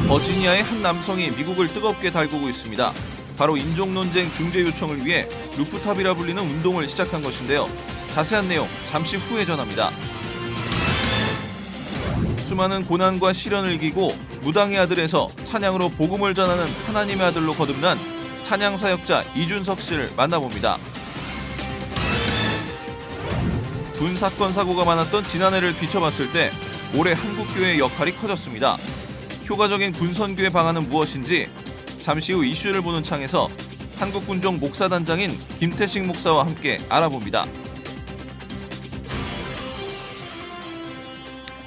버지니아의 한 남성이 미국을 뜨겁게 달구고 있습니다. 바로 인종논쟁 중재 요청을 위해 루프탑이라 불리는 운동을 시작한 것인데요. 자세한 내용 잠시 후에 전합니다. 수많은 고난과 시련을 이기고 무당의 아들에서 찬양으로 복음을 전하는 하나님의 아들로 거듭난 찬양 사역자 이준석 씨를 만나봅니다. 군 사건 사고가 많았던 지난해를 비춰봤을 때 올해 한국교회의 역할이 커졌습니다. 효과적인 군 선교의 방안은 무엇인지 잠시 후 이슈를 보는 창에서 한국군종 목사단장인 김태식 목사와 함께 알아봅니다.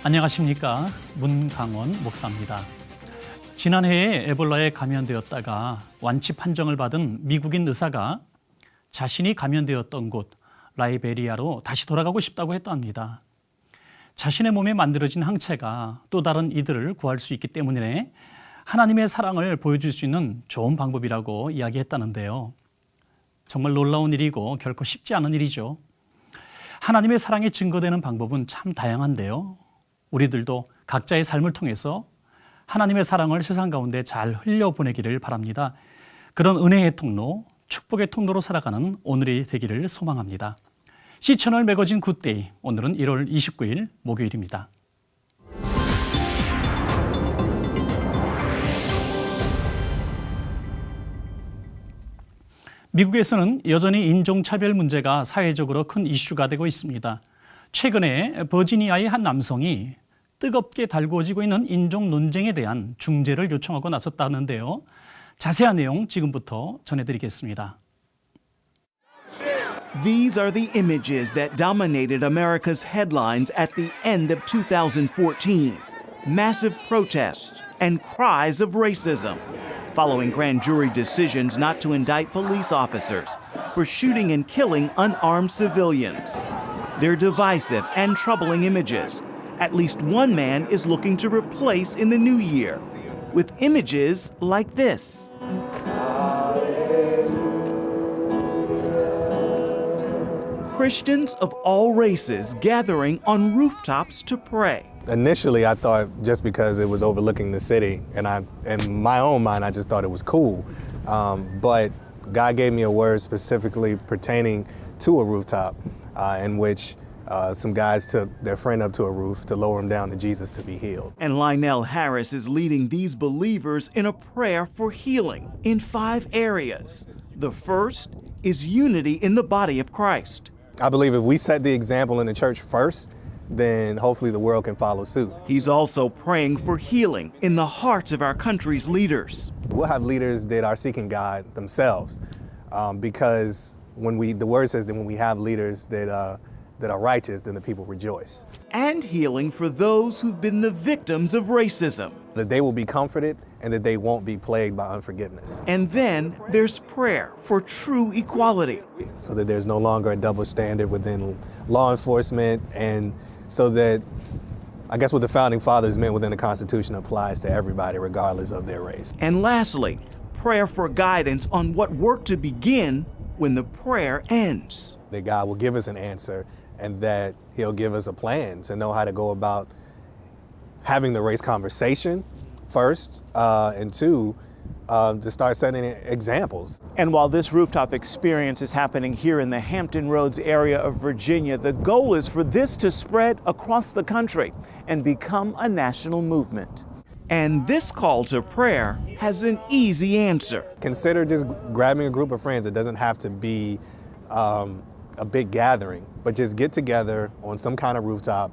안녕하십니까. 문강원 목사입니다. 지난해에 에볼라에 감염되었다가 완치 판정을 받은 미국인 의사가 자신이 감염되었던 곳 라이베리아로 다시 돌아가고 싶다고 했답니다. 자신의 몸에 만들어진 항체가 또 다른 이들을 구할 수 있기 때문에 하나님의 사랑을 보여줄 수 있는 좋은 방법이라고 이야기했다는데요. 정말 놀라운 일이고 결코 쉽지 않은 일이죠. 하나님의 사랑이 증거되는 방법은 참 다양한데요. 우리들도 각자의 삶을 통해서 하나님의 사랑을 세상 가운데 잘 흘려보내기를 바랍니다. 그런 은혜의 통로, 축복의 통로로 살아가는 오늘이 되기를 소망합니다. 시천을 매거진 굿데이, 오늘은 1월 29일 목요일입니다. 미국에서는 여전히 인종차별 문제가 사회적으로 큰 이슈가 되고 있습니다. 최근에 버지니아의 한 남성이 뜨겁게 달구어지고 있는 인종 논쟁에 대한 중재를 요청하고 나섰다는데요. 자세한 내용 지금부터 전해드리겠습니다. These are the images that dominated America's headlines at the end of 2014. Massive protests and cries of racism, following grand jury decisions not to indict police officers for shooting and killing unarmed civilians. They're divisive and troubling images. At least one man is looking to replace in the new year with images like this. Christians of all races gathering on rooftops to pray. Initially, I thought just because it was overlooking the city, and in my own mind, I just thought it was cool. But God gave me a word specifically pertaining to a rooftop, in which some guys took their friend up to a roof to lower him down to Jesus to be healed. And Lionel Harris is leading these believers in a prayer for healing in 5 areas. The first is unity in the body of Christ. I believe if we set the example in the church first, then hopefully the world can follow suit. He's also praying for healing in the hearts of our country's leaders. We'll have leaders that are seeking God themselves, because the word says that when we have leaders that are righteous, then the people rejoice. And healing for those who've been the victims of racism. That they will be comforted and that they won't be plagued by unforgiveness. And then there's prayer for true equality. So that there's no longer a double standard within law enforcement, and so that, I guess what the founding fathers meant within the Constitution applies to everybody regardless of their race. And lastly, prayer for guidance on what work to begin when the prayer ends. That God will give us an answer and that He'll give us a plan to know how to go about having the race conversation first, and two, to start setting examples. And while this rooftop experience is happening here in the Hampton Roads area of Virginia, the goal is for this to spread across the country and become a national movement. And this call to prayer has an easy answer. Consider just grabbing a group of friends. It doesn't have to be a big gathering, but just get together on some kind of rooftop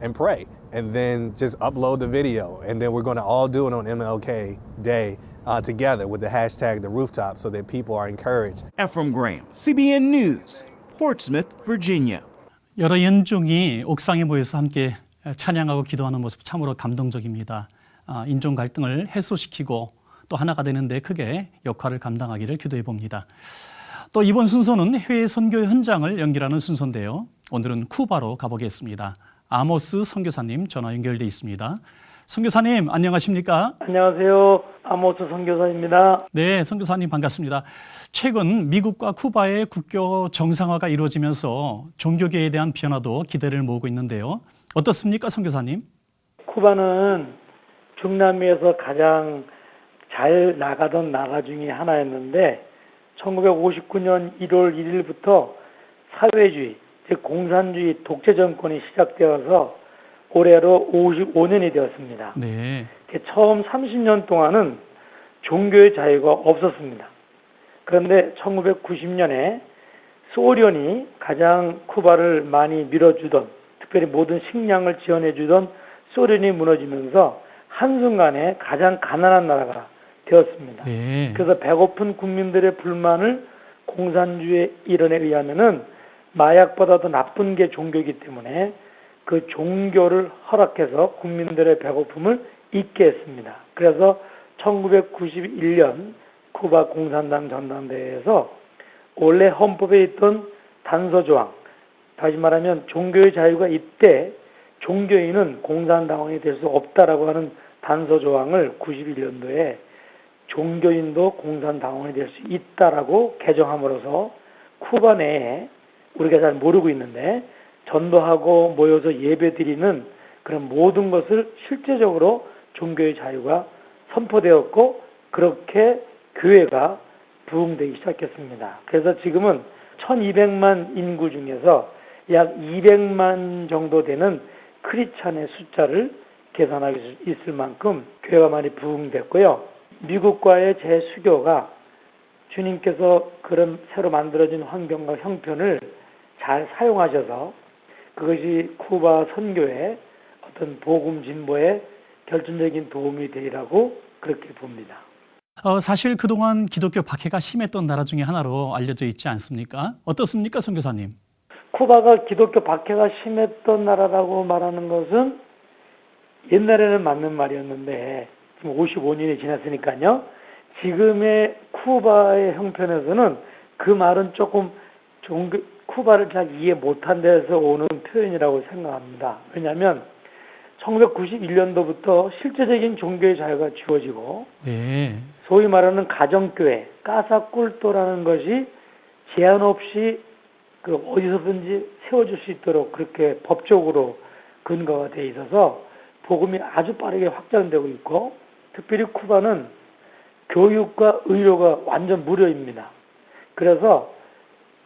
and pray. And then just upload the video. And then we're going to all do it on MLK Day together with the hashtag The Rooftop so that people are encouraged. Ephraim Graham, CBN News, Portsmouth, Virginia. 여러 연중이 옥상에 모여서 함께 찬양하고 기도하는 모습 참으로 감동적입니다. 인종 갈등을 해소시키고 또 하나가 되는데 크게 역할을 감당하기를 기도해 봅니다. 또 이번 순서는 해외 선교 현장을 연결하는 순서인데요. 오늘은 쿠바로 가보겠습니다. 아모스 선교사님 전화 연결돼 있습니다. 선교사님 안녕하십니까? 안녕하세요. 아모스 선교사입니다. 네, 선교사님 반갑습니다. 최근 미국과 쿠바의 국교 정상화가 이루어지면서 종교계에 대한 변화도 기대를 모으고 있는데요. 어떻습니까, 선교사님? 쿠바는 중남미에서 가장 잘 나가던 나라 중에 하나였는데 1959년 1월 1일부터 사회주의, 즉 공산주의 독재 정권이 시작되어서 올해로 55년이 되었습니다. 네. 처음 30년 동안은 종교의 자유가 없었습니다. 그런데 1990년에 소련이 가장 쿠바를 많이 밀어주던, 특별히 모든 식량을 지원해주던 소련이 무너지면서 한순간에 가장 가난한 나라가 되었습니다. 네. 그래서 배고픈 국민들의 불만을 공산주의 일원에 의하면은 마약보다도 나쁜 게 종교이기 때문에 그 종교를 허락해서 국민들의 배고픔을 잊게 했습니다. 그래서 1991년 쿠바 공산당 전당대회에서 원래 헌법에 있던 단서 조항, 다시 말하면 종교의 자유가 있대 종교인은 공산당원이 될 수 없다라고 하는 단서 조항을 91년도에 종교인도 공산당원이 될 수 있다라고 개정함으로써 쿠바 내에 우리가 잘 모르고 있는데 전도하고 모여서 예배드리는 그런 모든 것을 실제적으로 종교의 자유가 선포되었고 그렇게 교회가 부흥되기 시작했습니다. 그래서 지금은 1200만 인구 중에서 약 200만 정도 되는 크리스찬의 숫자를 계산할 수 있을 만큼 교회가 많이 부흥됐고요. 미국과의 재수교가 주님께서 그런 새로 만들어진 환경과 형편을 잘 사용하셔서 그것이 쿠바 선교의 어떤 복음 진보에 결정적인 도움이 되리라고 그렇게 봅니다. 사실 그동안 기독교 박해가 심했던 나라 중에 하나로 알려져 있지 않습니까? 어떻습니까, 선교사님? 쿠바가 기독교 박해가 심했던 나라라고 말하는 것은 옛날에는 맞는 말이었는데 지금 55년이 지났으니까요. 지금의 쿠바의 형편에서는 그 말은 조금 쿠바를 잘 이해 못한 데서 오는 표현이라고 생각합니다. 왜냐하면 1991년도부터 실제적인 종교의 자유가 주어지고 네. 소위 말하는 가정교회, 까사꿀도라는 것이 제한 없이 그 어디서든지 세워줄 수 있도록 그렇게 법적으로 근거가 돼 있어서 복음이 아주 빠르게 확장되고 있고 특별히 쿠바는 교육과 의료가 완전 무료입니다. 그래서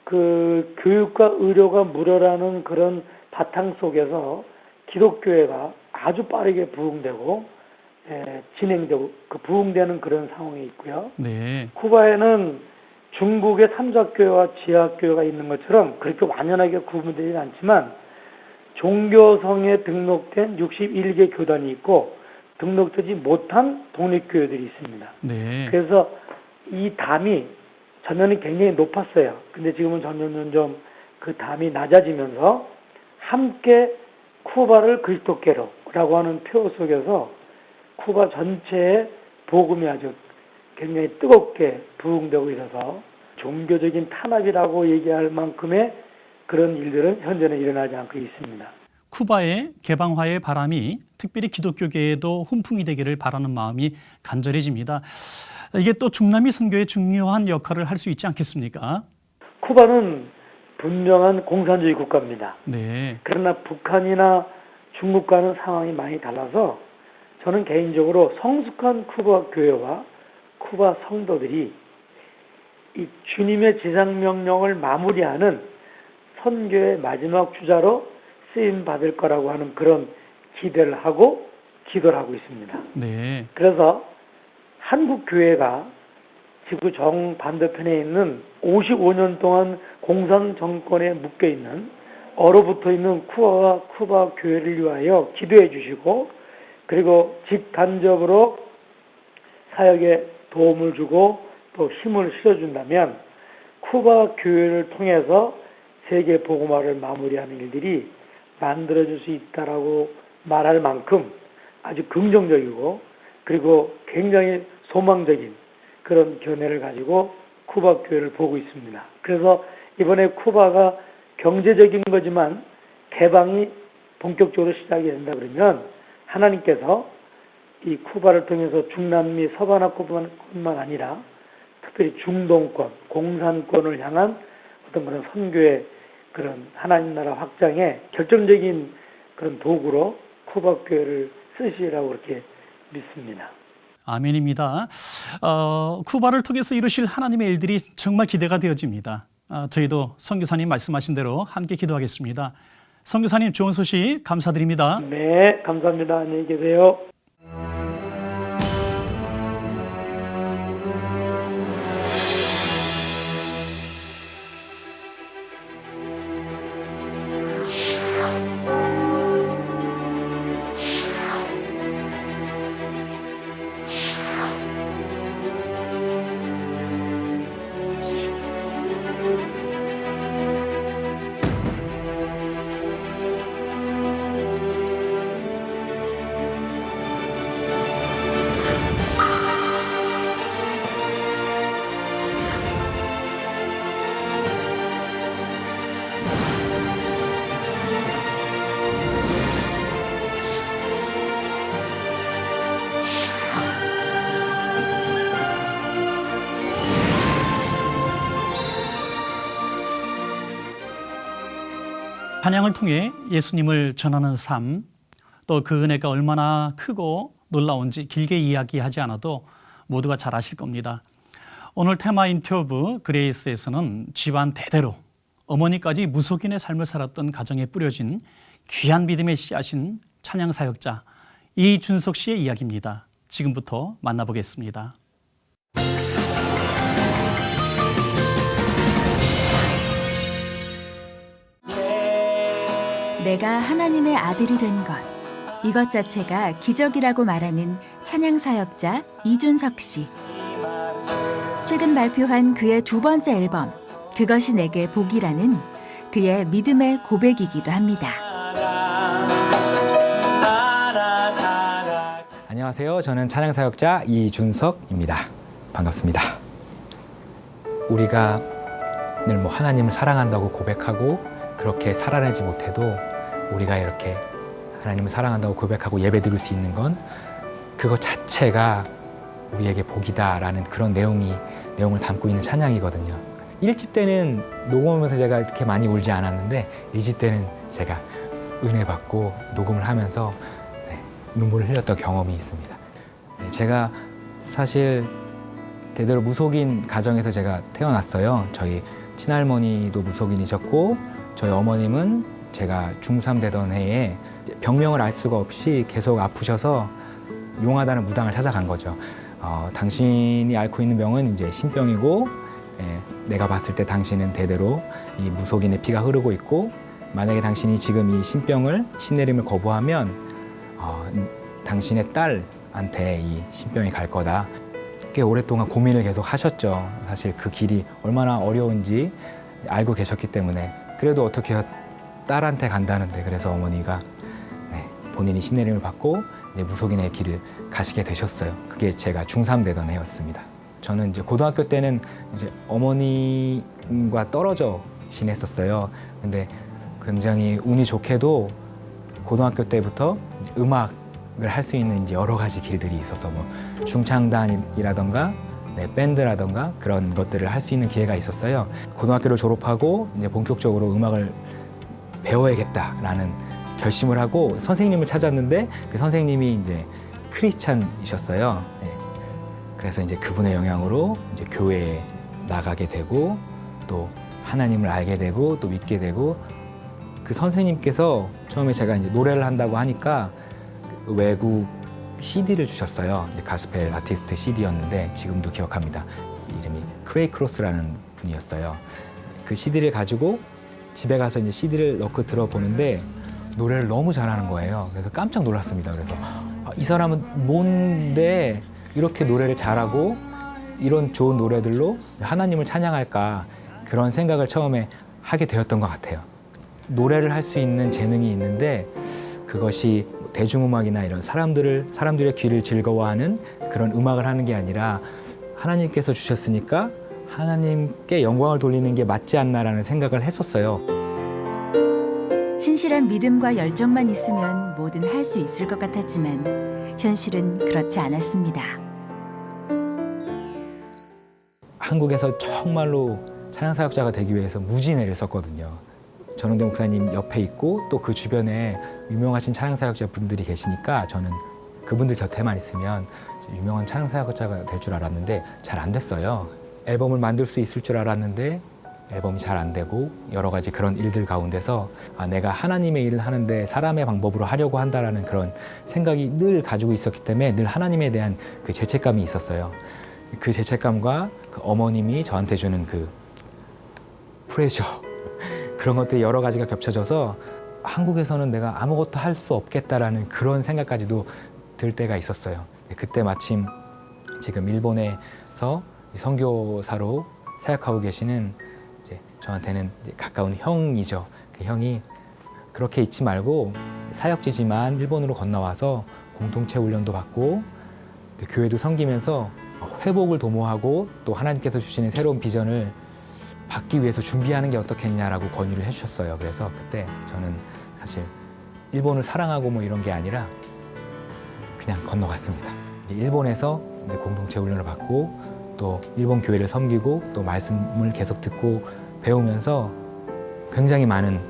그 교육과 의료가 무료라는 그런 바탕 속에서 기독교회가 아주 빠르게 부흥되고 진행되고 그 부흥되는 그런 상황이 있고요. 네. 쿠바에는 중국의 삼각교회와 지하교회가 있는 것처럼 그렇게 완연하게 구분되지는 않지만 종교성에 등록된 61개 교단이 있고 등록되지 못한 독립교회들이 있습니다. 네. 그래서 이 담이 전에는 굉장히 높았어요. 근데 지금은 점점 그 담이 낮아지면서 함께 쿠바를 그리스도께로라고 하는 표 속에서 쿠바 전체의 복음이 아주 굉장히 뜨겁게 부흥되고 있어서 종교적인 탄압이라고 얘기할 만큼의 그런 일들은 현재는 일어나지 않고 있습니다. 쿠바의 개방화의 바람이 특별히 기독교계에도 훈풍이 되기를 바라는 마음이 간절해집니다. 이게 또 중남미 선교에 중요한 역할을 할 수 있지 않겠습니까? 쿠바는 분명한 공산주의 국가입니다. 네. 그러나 북한이나 중국과는 상황이 많이 달라서 저는 개인적으로 성숙한 쿠바 교회와 쿠바 성도들이 이 주님의 지상명령을 마무리하는 선교의 마지막 주자로 쓰임 받을 거라고 하는 그런 기대를 하고 기도를 하고 있습니다. 네. 그래서 한국 교회가 지구 정반대편에 있는 55년 동안 공산 정권에 묶여 있는 얼어붙어 있는 쿠바와 쿠바 교회를 위하여 기도해 주시고 그리고 직간접으로 사역에 도움을 주고 또 힘을 실어준다면 쿠바 교회를 통해서 세계 복음화를 마무리하는 일들이 만들어질 수 있다라고 말할 만큼 아주 긍정적이고 그리고 굉장히 소망적인 그런 견해를 가지고 쿠바 교회를 보고 있습니다. 그래서 이번에 쿠바가 경제적인 거지만 개방이 본격적으로 시작이 된다 그러면 하나님께서 이 쿠바를 통해서 중남미 서바나뿐만 아니라 특별히 중동권, 공산권을 향한 어떤 그런 선교의 그런 하나님 나라 확장에 결정적인 그런 도구로 쿠바 교회를 쓰시라고 그렇게 믿습니다. 아멘입니다. 쿠바를 통해서 이루실 하나님의 일들이 정말 기대가 되어집니다. 저희도 선교사님 말씀하신 대로 함께 기도하겠습니다. 선교사님 좋은 소식 감사드립니다. 네, 감사합니다. 안녕히 계세요. 찬양을 통해 예수님을 전하는 삶, 또 그 은혜가 얼마나 크고 놀라운지 길게 이야기하지 않아도 모두가 잘 아실 겁니다. 오늘 테마 인터뷰 그레이스에서는 집안 대대로 어머니까지 무속인의 삶을 살았던 가정에 뿌려진 귀한 믿음의 씨앗인 찬양 사역자 이준석 씨의 이야기입니다. 지금부터 만나보겠습니다. 내가 하나님의 아들이 된 것, 이것 자체가 기적이라고 말하는 찬양 사역자 이준석 씨. 최근 발표한 그의 두 번째 앨범 그것이 내게 복이라는 그의 믿음의 고백이기도 합니다. 안녕하세요. 저는 찬양 사역자 이준석입니다. 반갑습니다. 우리가 늘 하나님을 사랑한다고 고백하고 그렇게 살아내지 못해도 우리가 이렇게 하나님을 사랑한다고 고백하고 예배드릴 수 있는 건 그것 자체가 우리에게 복이다라는 그런 내용을 담고 있는 찬양이거든요. 1집 때는 녹음하면서 제가 이렇게 많이 울지 않았는데 2집 때는 제가 은혜 받고 녹음을 하면서 눈물을 흘렸던 경험이 있습니다. 제가 사실 대대로 무속인 가정에서 제가 태어났어요. 저희 친할머니도 무속인이셨고 저희 어머님은 제가 중3 되던 해에 병명을 알 수가 없이 계속 아프셔서 용하다는 무당을 찾아간 거죠. 당신이 앓고 있는 병은 이제 신병이고 내가 봤을 때 당신은 대대로 이 무속인의 피가 흐르고 있고 만약에 당신이 지금 이 신내림을 거부하면 당신의 딸한테 이 신병이 갈 거다. 꽤 오랫동안 고민을 계속 하셨죠. 사실 그 길이 얼마나 어려운지 알고 계셨기 때문에 그래도 어떻게 딸한테 간다는데 그래서 어머니가 본인이 신내림을 받고 무속인의 길을 가시게 되셨어요. 그게 제가 중3 되던 해였습니다. 저는 이제 고등학교 때는 이제 어머님과 떨어져 지냈었어요. 근데 굉장히 운이 좋게도 고등학교 때부터 음악을 할 수 있는 이제 여러 가지 길들이 있어서 중창단이라던가 밴드라던가 그런 것들을 할 수 있는 기회가 있었어요. 고등학교를 졸업하고 이제 본격적으로 음악을 배워야겠다라는 결심을 하고 선생님을 찾았는데 그 선생님이 이제 크리스찬이셨어요. 그래서 이제 그분의 영향으로 이제 교회에 나가게 되고 또 하나님을 알게 되고 또 믿게 되고 그 선생님께서 처음에 제가 이제 노래를 한다고 하니까 외국 CD를 주셨어요. 가스펠 아티스트 CD였는데 지금도 기억합니다. 이름이 크레이 크로스라는 분이었어요. 그 CD를 가지고 집에 가서 이제 CD를 넣고 들어보는데 노래를 너무 잘하는 거예요. 그래서 깜짝 놀랐습니다. 그래서 이 사람은 뭔데 이렇게 노래를 잘하고 이런 좋은 노래들로 하나님을 찬양할까 그런 생각을 처음에 하게 되었던 것 같아요. 노래를 할 수 있는 재능이 있는데 그것이 대중음악이나 이런 사람들의 귀를 즐거워하는 그런 음악을 하는 게 아니라 하나님께서 주셨으니까 하나님께 영광을 돌리는 게 맞지 않나라는 생각을 했었어요. 신실한 믿음과 열정만 있으면 뭐든 할 수 있을 것 같았지만 현실은 그렇지 않았습니다. 한국에서 정말로 찬양사역자가 되기 위해서 무지내를 썼거든요. 전원대 목사님 옆에 있고 또 그 주변에 유명하신 찬양사역자 분들이 계시니까 저는 그분들 곁에만 있으면 유명한 찬양 사역자가 될 줄 알았는데 잘 안 됐어요. 앨범을 만들 수 있을 줄 알았는데 앨범이 잘 안 되고 여러 가지 그런 일들 가운데서 내가 하나님의 일을 하는데 사람의 방법으로 하려고 한다라는 그런 생각이 늘 가지고 있었기 때문에 늘 하나님에 대한 그 죄책감이 있었어요. 그 죄책감과 그 어머님이 저한테 주는 그 프레셔 그런 것들이 여러 가지가 겹쳐져서 한국에서는 내가 아무것도 할 수 없겠다라는 그런 생각까지도 들 때가 있었어요. 그때 마침 지금 일본에서 선교사로 사역하고 계시는 이제 저한테는 이제 가까운 형이죠. 그 형이 그렇게 있지 말고 사역지지만 일본으로 건너와서 공동체 훈련도 받고 교회도 섬기면서 회복을 도모하고 또 하나님께서 주시는 새로운 비전을 받기 위해서 준비하는 게 어떻겠냐라고 권유를 해주셨어요. 그래서 그때 저는 사실 일본을 사랑하고 뭐 이런 게 아니라 그냥 건너갔습니다. 일본에서 공동체 훈련을 받고 또 일본 교회를 섬기고 또 말씀을 계속 듣고 배우면서 굉장히 많은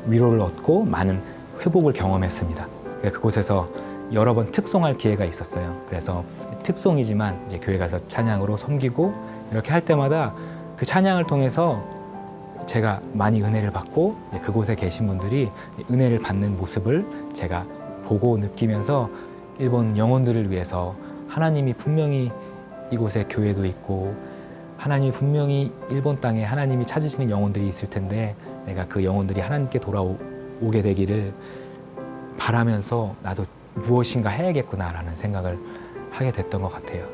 위로를 얻고 많은 회복을 경험했습니다. 그곳에서 여러 번 특송할 기회가 있었어요. 그래서 특송이지만 이제 교회 가서 찬양으로 섬기고 이렇게 할 때마다 그 찬양을 통해서 제가 많이 은혜를 받고 그곳에 계신 분들이 은혜를 받는 모습을 제가 보고 느끼면서 일본 영혼들을 위해서 하나님이 분명히 이곳에 교회도 있고 하나님이 분명히 일본 땅에 하나님이 찾으시는 영혼들이 있을 텐데 내가 그 영혼들이 하나님께 돌아오게 되기를 바라면서 나도 무엇인가 해야겠구나라는 생각을 하게 됐던 것 같아요.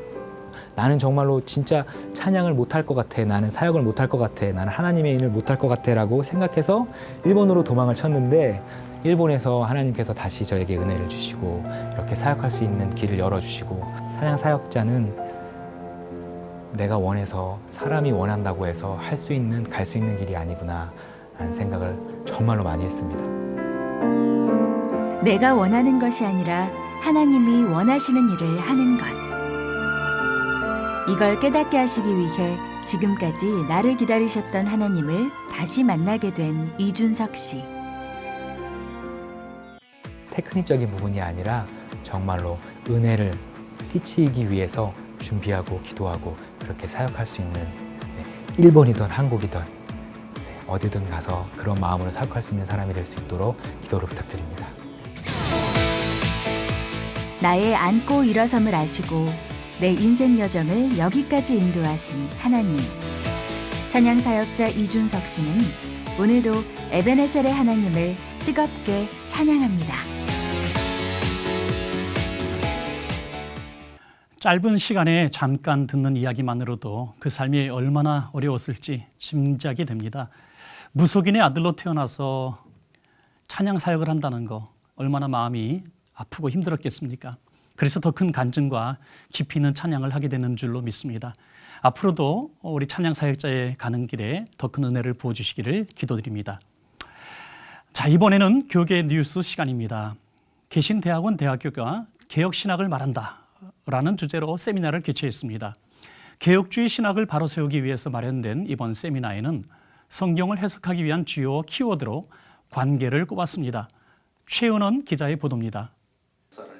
나는 정말로 진짜 찬양을 못할 것 같아, 나는 사역을 못할 것 같아, 나는 하나님의 일을 못할 것 같아 라고 생각해서 일본으로 도망을 쳤는데 일본에서 하나님께서 다시 저에게 은혜를 주시고 이렇게 사역할 수 있는 길을 열어주시고 찬양 사역자는 내가 원해서 사람이 원한다고 해서 할 수 있는, 갈 수 있는 길이 아니구나 라는 생각을 정말로 많이 했습니다. 내가 원하는 것이 아니라 하나님이 원하시는 일을 하는 것. 이걸 깨닫게 하시기 위해 지금까지 나를 기다리셨던 하나님을 다시 만나게 된 이준석 씨. 테크닉적인 부분이 아니라 정말로 은혜를 끼치기 위해서 준비하고 기도하고 그렇게 사역할 수 있는 일본이든 한국이든 어디든 가서 그런 마음으로 사역할 수 있는 사람이 될 수 있도록 기도를 부탁드립니다. 나의 앉고 일어섬을 아시고 내 인생 여정을 여기까지 인도하신 하나님. 찬양 사역자 이준석 씨는 오늘도 에베네셀의 하나님을 뜨겁게 찬양합니다. 짧은 시간에 잠깐 듣는 이야기만으로도 그 삶이 얼마나 어려웠을지 짐작이 됩니다. 무속인의 아들로 태어나서 찬양 사역을 한다는 거 얼마나 마음이 아프고 힘들었겠습니까? 그래서 더 큰 간증과 깊이 있는 찬양을 하게 되는 줄로 믿습니다. 앞으로도 우리 찬양 사역자의 가는 길에 더 큰 은혜를 부어주시기를 기도드립니다. 자, 이번에는 교계 뉴스 시간입니다. 개신대학원 대학교가 개혁신학을 말한다 라는 주제로 세미나를 개최했습니다. 개혁주의 신학을 바로 세우기 위해서 마련된 이번 세미나에는 성경을 해석하기 위한 주요 키워드로 관계를 꼽았습니다. 최은원 기자의 보도입니다.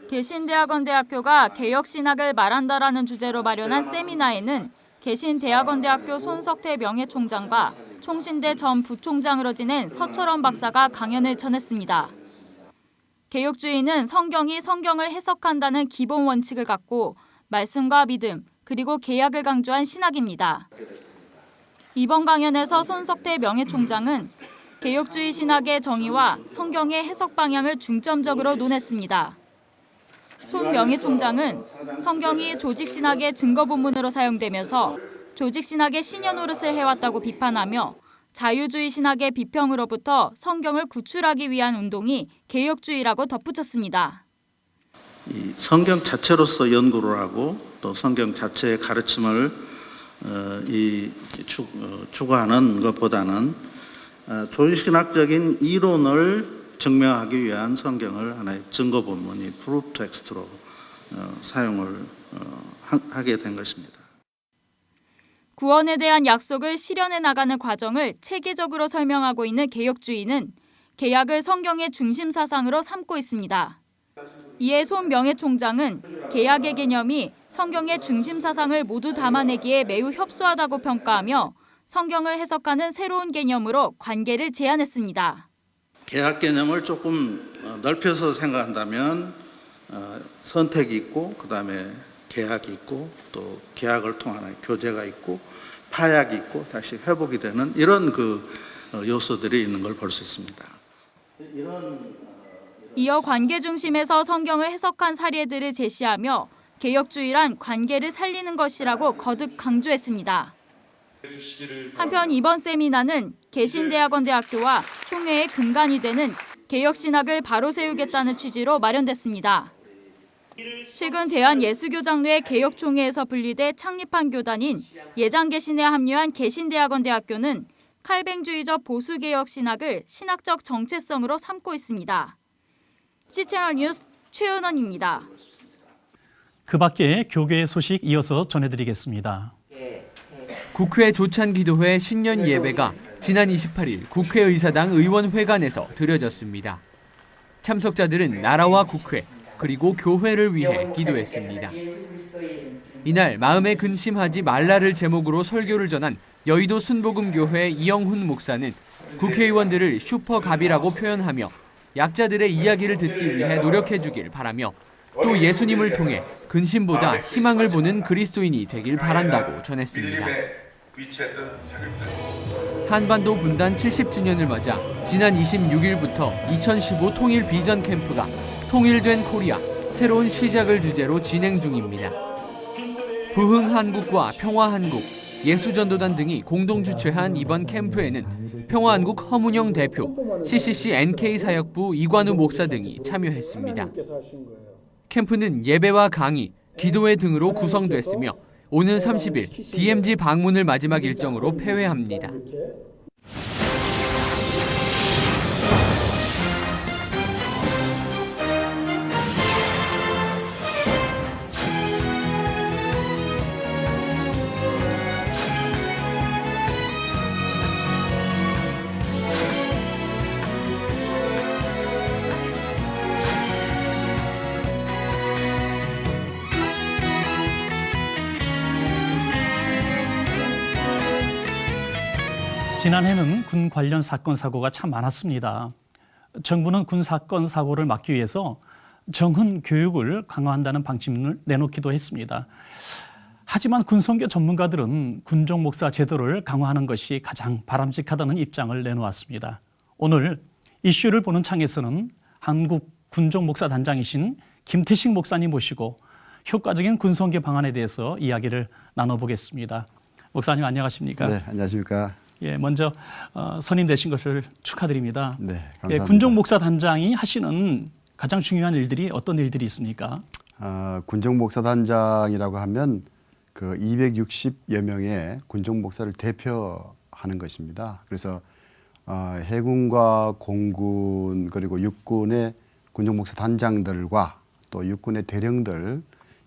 개신대학원 대학교가 개혁신학을 말한다라는 주제로 마련한 세미나에는 개신대학원대학교 손석태 명예총장과 총신대 전 부총장으로 지낸 서철원 박사가 강연을 전했습니다. 개혁주의는 성경이 성경을 해석한다는 기본 원칙을 갖고 말씀과 믿음, 그리고 개혁을 강조한 신학입니다. 이번 강연에서 손석태 명예총장은 개혁주의 신학의 정의와 성경의 해석 방향을 중점적으로 논했습니다. 손 명예총장은 성경이 조직신학의 증거본문으로 사용되면서 조직신학의 신여 노릇을 해왔다고 비판하며 자유주의 신학의 비평으로부터 성경을 구출하기 위한 운동이 개혁주의라고 덧붙였습니다. 이 성경 자체로서 연구를 하고 또 성경 자체의 가르침을 추구하는 것보다는 조직신학적인 이론을 증명하기 위한 성경을 하나의 증거본문이 프루프 텍스트로 사용을 하게 된 것입니다. 구원에 대한 약속을 실현해 나가는 과정을 체계적으로 설명하고 있는 개혁주의는 개혁을 성경의 중심 사상으로 삼고 있습니다. 이에 손명예 총장은 개약의 개념이 성경의 중심 사상을 모두 담아내기에 매우 협소하다고 평가하며 성경을 해석하는 새로운 개념으로 관계를 제안했습니다. 개학 개념을 조금 넓혀서 생각한다면 선택이 있고 그다음에 개학이 있고 또 개학을 통한 교제가 있고 파약이 있고 다시 회복이 되는 이런 요소들이 있는 걸 볼 수 있습니다. 이어 관계 중심에서 성경을 해석한 사례들을 제시하며 개혁주의란 관계를 살리는 것이라고 거듭 강조했습니다. 한편 이번 세미나는 개신대학원대학교와 총회의 근간이 되는 개혁신학을 바로 세우겠다는 취지로 마련됐습니다. 최근 대한예수교장로회 개혁총회에서 분리돼 창립한 교단인 예장개신에 합류한 개신대학원대학교는 칼뱅주의적 보수개혁 신학을 신학적 정체성으로 삼고 있습니다. C채널 뉴스 최은원입니다. 그 밖에 교계의 소식 이어서 전해드리겠습니다. 국회 조찬기도회 신년 예배가 지난 28일 국회의사당 의원회관에서 드려졌습니다. 참석자들은 나라와 국회 그리고 교회를 위해 기도했습니다. 이날 마음에 근심하지 말라를 제목으로 설교를 전한 여의도 순복음교회 이영훈 목사는 국회의원들을 슈퍼갑이라고 표현하며 약자들의 이야기를 듣기 위해 노력해주길 바라며 또 예수님을 통해 근심보다 희망을 보는 그리스도인이 되길 바란다고 전했습니다. 한반도 분단 70주년을 맞아 지난 26일부터 2015 통일 비전 캠프가 통일된 코리아, 새로운 시작을 주제로 진행 중입니다. 부흥 한국과 평화 한국, 예수전도단 등이 공동 주최한 이번 캠프에는 평화한국 허문영 대표, CCC NK 사역부 이관우 목사 등이 참여했습니다. 캠프는 예배와 강의, 기도회 등으로 구성됐으며 오는 30일 DMZ 방문을 마지막 일정으로 폐회합니다. 지난해는 군 관련 사건 사고가 참 많았습니다. 정부는 군 사건 사고를 막기 위해서 정훈 교육을 강화한다는 방침을 내놓기도 했습니다. 하지만 군성교 전문가들은 군종 목사 제도를 강화하는 것이 가장 바람직하다는 입장을 내놓았습니다. 오늘 이슈를 보는 창에서는 한국 군종 목사 단장이신 김태식 목사님 모시고 효과적인 군성교 방안에 대해서 이야기를 나눠보겠습니다. 목사님 안녕하십니까? 네, 안녕하십니까? 예, 먼저 선임되신 것을 축하드립니다. 네, 감사합니다. 예, 군종 목사 단장이 하시는 가장 중요한 일들이 어떤 일들이 있습니까? 군종 목사 단장이라고 하면 그 260여 명의 군종 목사를 대표하는 것입니다. 그래서 해군과 공군 그리고 육군의 군종 목사 단장들과 또 육군의 대령들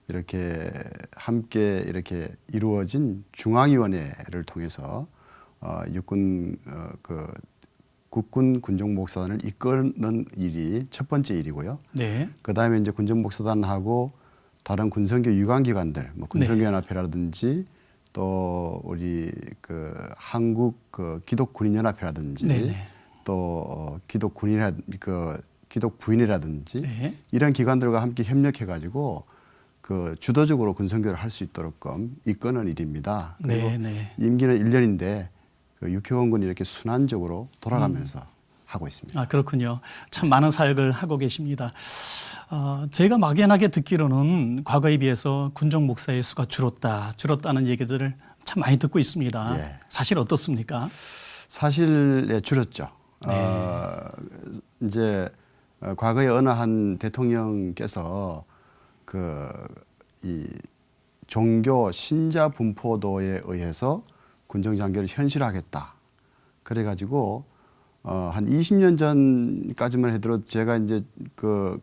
이렇게 함께 이렇게 이루어진 중앙위원회를 통해서 육군 국군 군종 목사단을 이끄는 일이 첫 번째 일이고요. 네. 그다음에 이제 군종 목사단하고 다른 군성교 유관기관들, 뭐 군성교연합회라든지 또 우리 그 한국 기독군인연합회라든지 네네. 또 기독부인이라든지 네. 이런 기관들과 함께 협력해가지고 그 주도적으로 군성교를 할 수 있도록끔 이끄는 일입니다. 그리고 네네. 임기는 1년인데 그 육해공군이 이렇게 순환적으로 돌아가면서 하고 있습니다. 아, 그렇군요. 참 많은 사역을 하고 계십니다. 제가 막연하게 듣기로는 과거에 비해서 군종 목사의 수가 줄었다는 얘기들을 참 많이 듣고 있습니다. 예. 사실 어떻습니까? 사실 줄었죠. 네. 이제 과거에 어느 한 대통령께서 이 종교 신자 분포도에 의해서 군종 장교를 현실화하겠다. 그래가지고 한 20년 전까지만 해도 제가 이제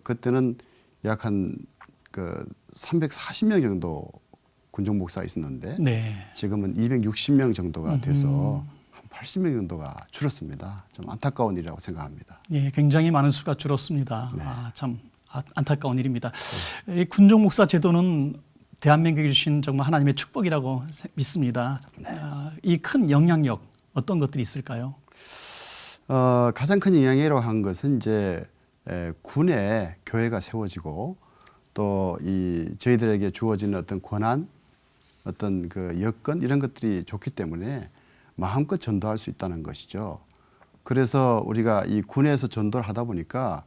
그때는 약 한 340명 정도 군종 목사가 있었는데 네. 지금은 260명 정도가 돼서 한 80명 정도가 줄었습니다. 좀 안타까운 일이라고 생각합니다. 예, 굉장히 많은 수가 줄었습니다. 네. 참 안타까운 일입니다. 이 군종 목사 제도는 대한민국이 주신 정말 하나님의 축복이라고 믿습니다. 이 큰 영향력 어떤 것들이 있을까요? 가장 큰 영향이라고 한 것은 이제 군에 교회가 세워지고 또 이 저희들에게 주어지는 어떤 권한, 어떤 그 여건 이런 것들이 좋기 때문에 마음껏 전도할 수 있다는 것이죠. 그래서 우리가 이 군에서 전도를 하다 보니까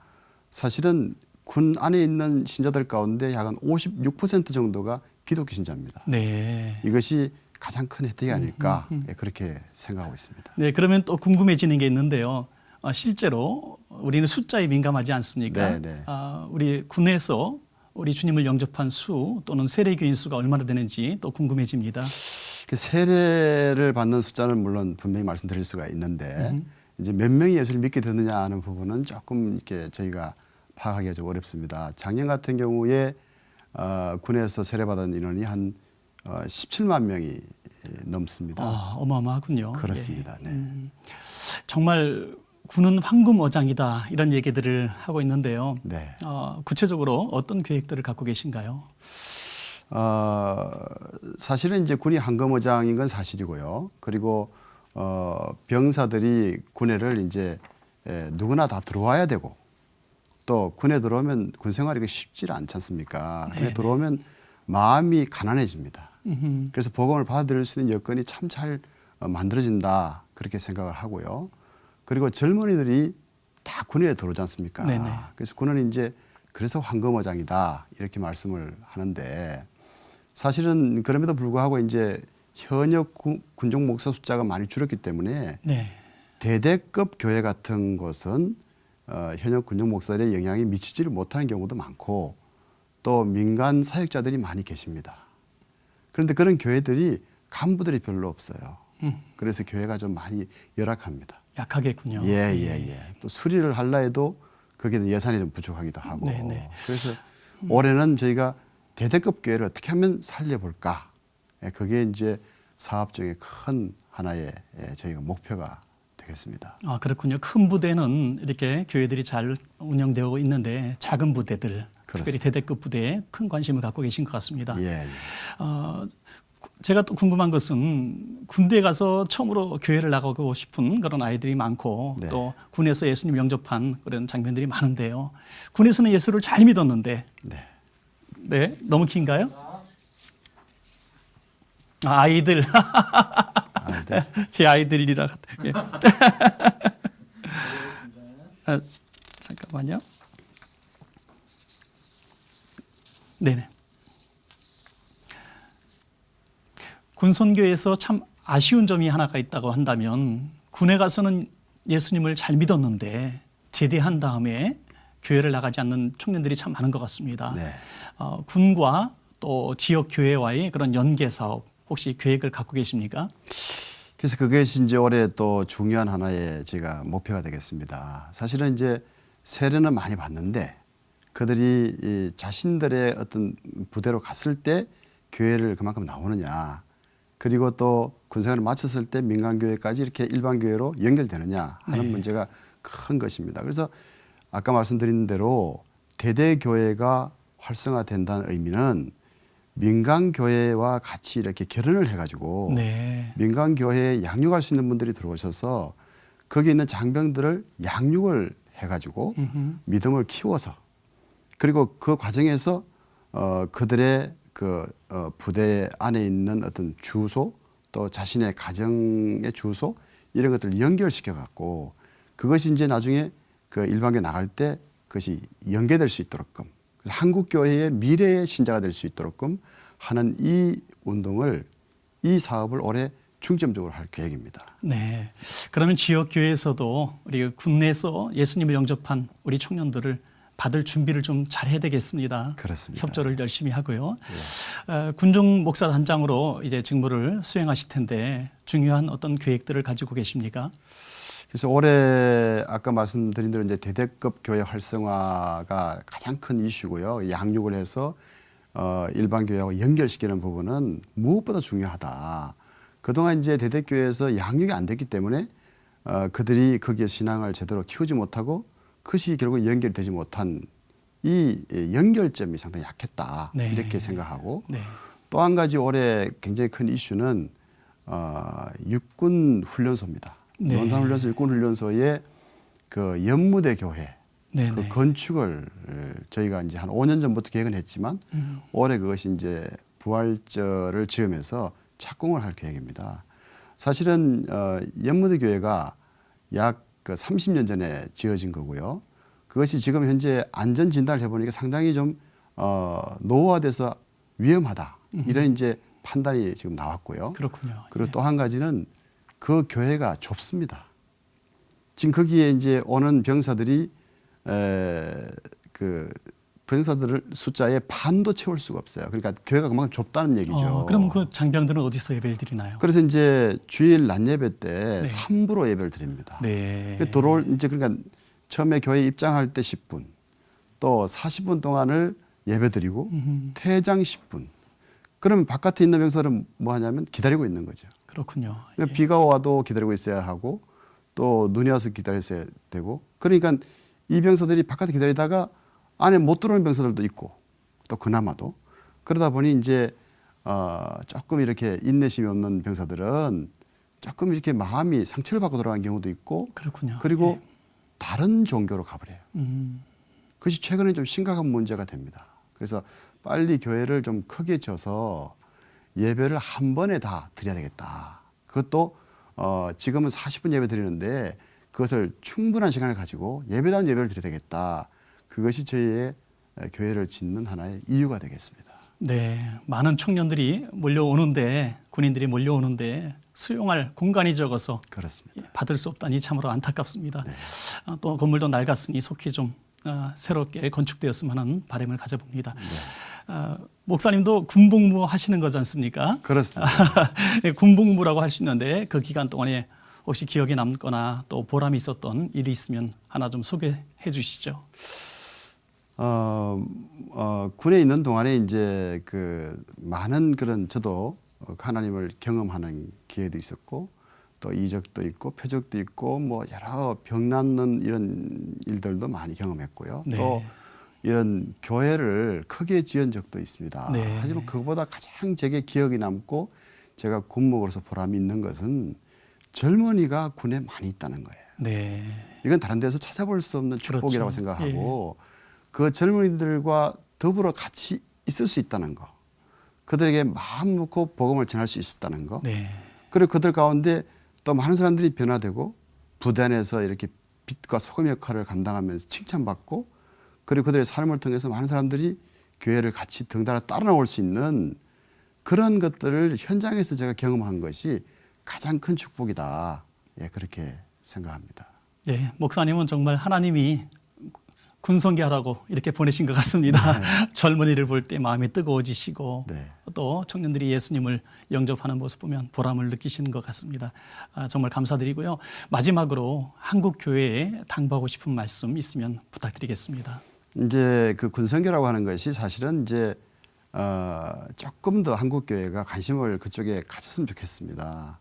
사실은 군 안에 있는 신자들 가운데 약 56% 정도가 기독교 신자입니다. 네. 이것이 가장 큰 혜택이 아닐까 그렇게 생각하고 있습니다. 네, 그러면 또 궁금해지는 게 있는데요. 실제로 우리는 숫자에 민감하지 않습니까? 네, 네. 우리 군에서 우리 주님을 영접한 수 또는 세례교인 수가 얼마나 되는지 또 궁금해집니다. 그 세례를 받는 숫자는 물론 분명히 말씀드릴 수가 있는데 이제 몇 명이 예수를 믿게 되느냐 하는 부분은 조금 이렇게 저희가 파악하기가 좀 어렵습니다. 작년 같은 경우에 군에서 세례받은 인원이 한 17만 명이 넘습니다. 어마어마하군요. 그렇습니다. 예. 네. 정말 군은 황금어장이다 이런 얘기들을 하고 있는데요. 네. 구체적으로 어떤 계획들을 갖고 계신가요? 사실은 이제 군이 황금어장인 건 사실이고요. 그리고 병사들이 군에를 이제 누구나 다 들어와야 되고 또 군에 들어오면 군 생활이 쉽지 않지 않습니까? 군에 들어오면 마음이 가난해집니다. 그래서 복음을 받아들일 수 있는 여건이 참 잘 만들어진다 그렇게 생각을 하고요. 그리고 젊은이들이 다 군에 들어오지 않습니까? 네네. 그래서 군은 이제 그래서 황금어장이다 이렇게 말씀을 하는데 사실은 그럼에도 불구하고 이제 현역 군종 목사 숫자가 많이 줄었기 때문에 네. 대대급 교회 같은 곳은 현역 군종 목사들의 영향이 미치지를 못하는 경우도 많고 또 민간 사역자들이 많이 계십니다. 그런데 그런 교회들이 간부들이 별로 없어요. 그래서 교회가 좀 많이 열악합니다. 약하겠군요. 예. 또 수리를 하려 해도 거기는 예산이 좀 부족하기도 하고. 네네. 그래서 올해는 저희가 대대급 교회를 어떻게 하면 살려볼까. 그게 이제 사업 중에 큰 하나의 저희가 목표가 되겠습니다. 그렇군요. 큰 부대는 이렇게 교회들이 잘 운영되고 있는데 작은 부대들, 특별히 대대급 부대에 큰 관심을 갖고 계신 것 같습니다. 예. 제가 또 궁금한 것은 군대에 가서 처음으로 교회를 나가고 싶은 그런 아이들이 많고 네. 또 군에서 예수님 영접한 그런 장면들이 많은데요. 군에서는 예수를 잘 믿었는데 네, 너무 긴가요? 아이들. 제 아이들이라 같아요. 예. 잠깐만요. 네네. 군선교에서 참 아쉬운 점이 하나가 있다고 한다면 군에 가서는 예수님을 잘 믿었는데 제대한 다음에 교회를 나가지 않는 청년들이 참 많은 것 같습니다. 네. 군과 또 지역 교회와의 그런 연계 사업 혹시 계획을 갖고 계십니까? 그래서 그것이 이제 올해 또 중요한 하나의 제가 목표가 되겠습니다. 사실은 이제 세례는 많이 받는데 그들이 이 자신들의 어떤 부대로 갔을 때 교회를 그만큼 나오느냐, 그리고 또 군생활을 마쳤을 때 민간교회까지 이렇게 일반교회로 연결되느냐 하는 문제가 큰 것입니다. 그래서 아까 말씀드린 대로 대대교회가 활성화된다는 의미는 민간교회와 같이 이렇게 결혼을 해가지고 민간교회에 양육할 수 있는 분들이 들어오셔서 거기 있는 장병들을 양육을 해가지고 믿음을 키워서 그리고 그 과정에서 그들의 그 부대 안에 있는 어떤 주소 또 자신의 가정의 주소 이런 것들을 연결시켜 갖고 그것이 이제 나중에 그 일반교회 나갈 때 그것이 연계될 수 있도록끔 그래서 한국 교회의 미래의 신자가 될 수 있도록끔 하는 이 운동을 이 사업을 올해 중점적으로 할 계획입니다. 네. 그러면 지역 교회에서도 우리 군내에서 예수님을 영접한 우리 청년들을 받을 준비를 좀 잘해야 되겠습니다. 그렇습니다. 협조를 열심히 하고요. 군종 목사 단장으로 이제 직무를 수행하실 텐데 중요한 어떤 계획들을 가지고 계십니까? 그래서 올해 아까 말씀드린 대로 이제 대대급 교회 활성화가 가장 큰 이슈고요. 양육을 해서 일반 교회하고 연결시키는 부분은 무엇보다 중요하다. 그동안 이제 대대교회에서 양육이 안 됐기 때문에 그들이 거기에 신앙을 제대로 키우지 못하고 그것이 결국 연결되지 못한 이 연결점이 상당히 약했다 네. 이렇게 생각하고 네. 또 한 가지 올해 굉장히 큰 이슈는 육군 훈련소입니다. 네. 논산훈련소 육군훈련소의 그 연무대 교회 네. 그 네. 건축을 저희가 이제 한 5년 전부터 계획은 했지만 올해 그것이 이제 부활절을 지으면서 착공을 할 계획입니다. 사실은 연무대 교회가 약 30년 전에 지어진 거고요. 그것이 지금 현재 안전 진단을 해보니까 상당히 좀 노후화돼서 위험하다 이런 이제 판단이 지금 나왔고요. 그렇군요. 그리고 또 한 가지는 그 교회가 좁습니다. 지금 거기에 이제 오는 병사들이 그 병사들 숫자의 반도 채울 수가 없어요. 그러니까 교회가 그만큼 좁다는 얘기죠. 그럼 그 장병들은 어디서 예배를 드리나요? 그래서 이제 주일 낮 예배 때 네. 3부로 예배를 드립니다. 네. 들어올 이제 그러니까 처음에 교회 입장할 때 10분, 또 40분 동안을 예배 드리고 퇴장 10분. 그러면 바깥에 있는 병사들은 뭐 하냐면 기다리고 있는 거죠. 그렇군요. 그러니까 비가 와도 기다리고 있어야 하고 또 눈이 와서 기다렸어야 되고 그러니까 이 병사들이 바깥에 기다리다가 안에 못 들어오는 병사들도 있고 또 그나마도 그러다 보니 이제 조금 이렇게 인내심이 없는 병사들은 조금 이렇게 마음이 상처를 받고 돌아가는 경우도 있고 그렇군요. 그리고 다른 종교로 가버려요. 음. 그것이 최근에 좀 심각한 문제가 됩니다. 그래서 빨리 교회를 좀 크게 져서 예배를 한 번에 다 드려야 되겠다. 그것도 지금은 40분 예배 드리는데 그것을 충분한 시간을 가지고 예배다운 예배를 드려야 되겠다. 그것이 저희의 교회를 짓는 하나의 이유가 되겠습니다. 네, 많은 청년들이 몰려오는데 군인들이 몰려오는데 수용할 공간이 적어서 그렇습니다. 받을 수 없다니 참으로 안타깝습니다. 네. 또 건물도 낡았으니 속히 좀 새롭게 건축되었으면 하는 바람을 가져봅니다. 네. 목사님도 군복무 하시는 거지 않습니까? 그렇습니다. 군복무라고 할 수 있는데 그 기간 동안에 혹시 기억에 남거나 또 보람이 있었던 일이 있으면 하나 좀 소개해 주시죠. 군에 있는 동안에 이제 그 많은 그런 저도 하나님을 경험하는 기회도 있었고 또 이적도 있고 표적도 있고 뭐 여러 병 낫는 이런 일들도 많이 경험했고요. 네. 또 이런 교회를 크게 지은 적도 있습니다. 네. 하지만 그거보다 가장 제게 기억이 남고 제가 군목으로서 보람이 있는 것은 젊은이가 군에 많이 있다는 거예요. 네. 이건 다른 데서 찾아볼 수 없는 축복이라고 그렇죠. 생각하고 그 젊은이들과 더불어 같이 있을 수 있다는 거. 그들에게 마음 놓고 복음을 전할 수 있었다는 거. 네. 그리고 그들 가운데 또 많은 사람들이 변화되고 부대 안에서 이렇게 빛과 소금 역할을 감당하면서 칭찬받고 그리고 그들의 삶을 통해서 많은 사람들이 교회를 같이 덩달아 따라 나올 수 있는 그런 것들을 현장에서 제가 경험한 것이 가장 큰 축복이다. 예, 그렇게 생각합니다. 네, 목사님은 정말 하나님이 군성계하라고 이렇게 보내신 것 같습니다. 네. 젊은이를 볼 때 마음이 뜨거워지시고 네. 또 청년들이 예수님을 영접하는 모습 보면 보람을 느끼시는 것 같습니다. 정말 감사드리고요. 마지막으로 한국 교회에 당부하고 싶은 말씀 있으면 부탁드리겠습니다. 이제 그 군성교라고 하는 것이 사실은 이제 조금 더 한국 교회가 관심을 그쪽에 가졌으면 좋겠습니다.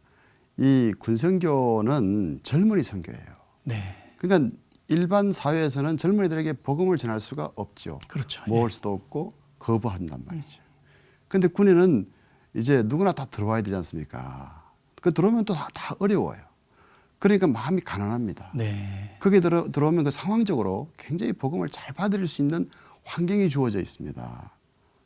이 군성교는 젊은이 선교예요. 네, 그러니까 일반 사회에서는 젊은이들에게 복음을 전할 수가 없죠. 그렇죠. 모을 수도 없고 거부한단 말이죠. 그런데 군에는 이제 누구나 다 들어와야 되지 않습니까? 그 들어오면 또 다 어려워요. 그러니까 마음이 가난합니다. 네, 거기에 들어오면 그 상황적으로 굉장히 복음을 잘 받을 수 있는 환경이 주어져 있습니다.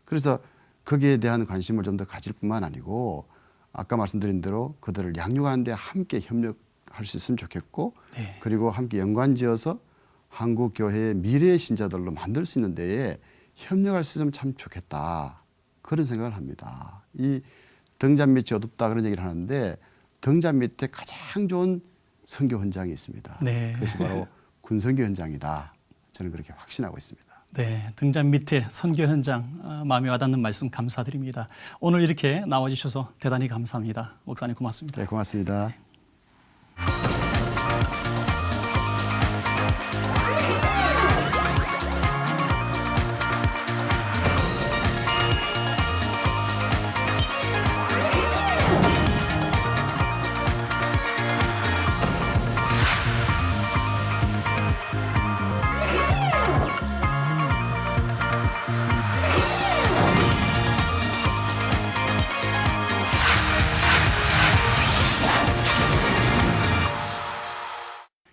그래서 거기에 대한 관심을 좀 더 가질 뿐만 아니고 아까 말씀드린 대로 그들을 양육하는 데 함께 협력할 수 있으면 좋겠고 네. 그리고 함께 연관지어서 한국 교회의 미래의 신자들로 만들 수 있는 데에 협력할 수 있으면 참 좋겠다. 그런 생각을 합니다. 이 등잔 밑이 어둡다 그런 얘기를 하는데 등잔 밑에 가장 좋은 선교 현장이 있습니다. 네. 그것이 바로 군선교 현장이다. 저는 그렇게 확신하고 있습니다. 네, 등잔 밑에 선교 현장 마음에 와닿는 말씀 감사드립니다. 오늘 이렇게 나와주셔서 대단히 감사합니다. 목사님 고맙습니다. 네, 고맙습니다.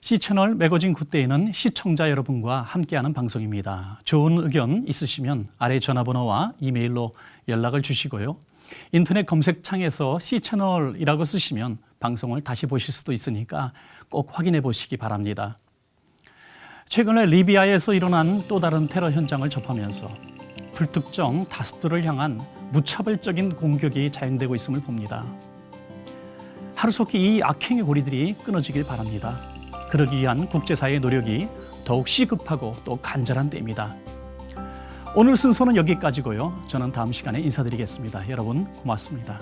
C채널 매거진 굿데이는 시청자 여러분과 함께하는 방송입니다. 좋은 의견 있으시면 아래 전화번호와 이메일로 연락을 주시고요. 인터넷 검색창에서 C채널이라고 쓰시면 방송을 다시 보실 수도 있으니까 꼭 확인해 보시기 바랍니다. 최근에 리비아에서 일어난 또 다른 테러 현장을 접하면서 불특정 다수들을 향한 무차별적인 공격이 자행되고 있음을 봅니다. 하루속히 이 악행의 고리들이 끊어지길 바랍니다. 그러기 위한 국제사회의 노력이 더욱 시급하고 또 간절한 때입니다. 오늘 순서는 여기까지고요. 저는 다음 시간에 인사드리겠습니다. 여러분 고맙습니다.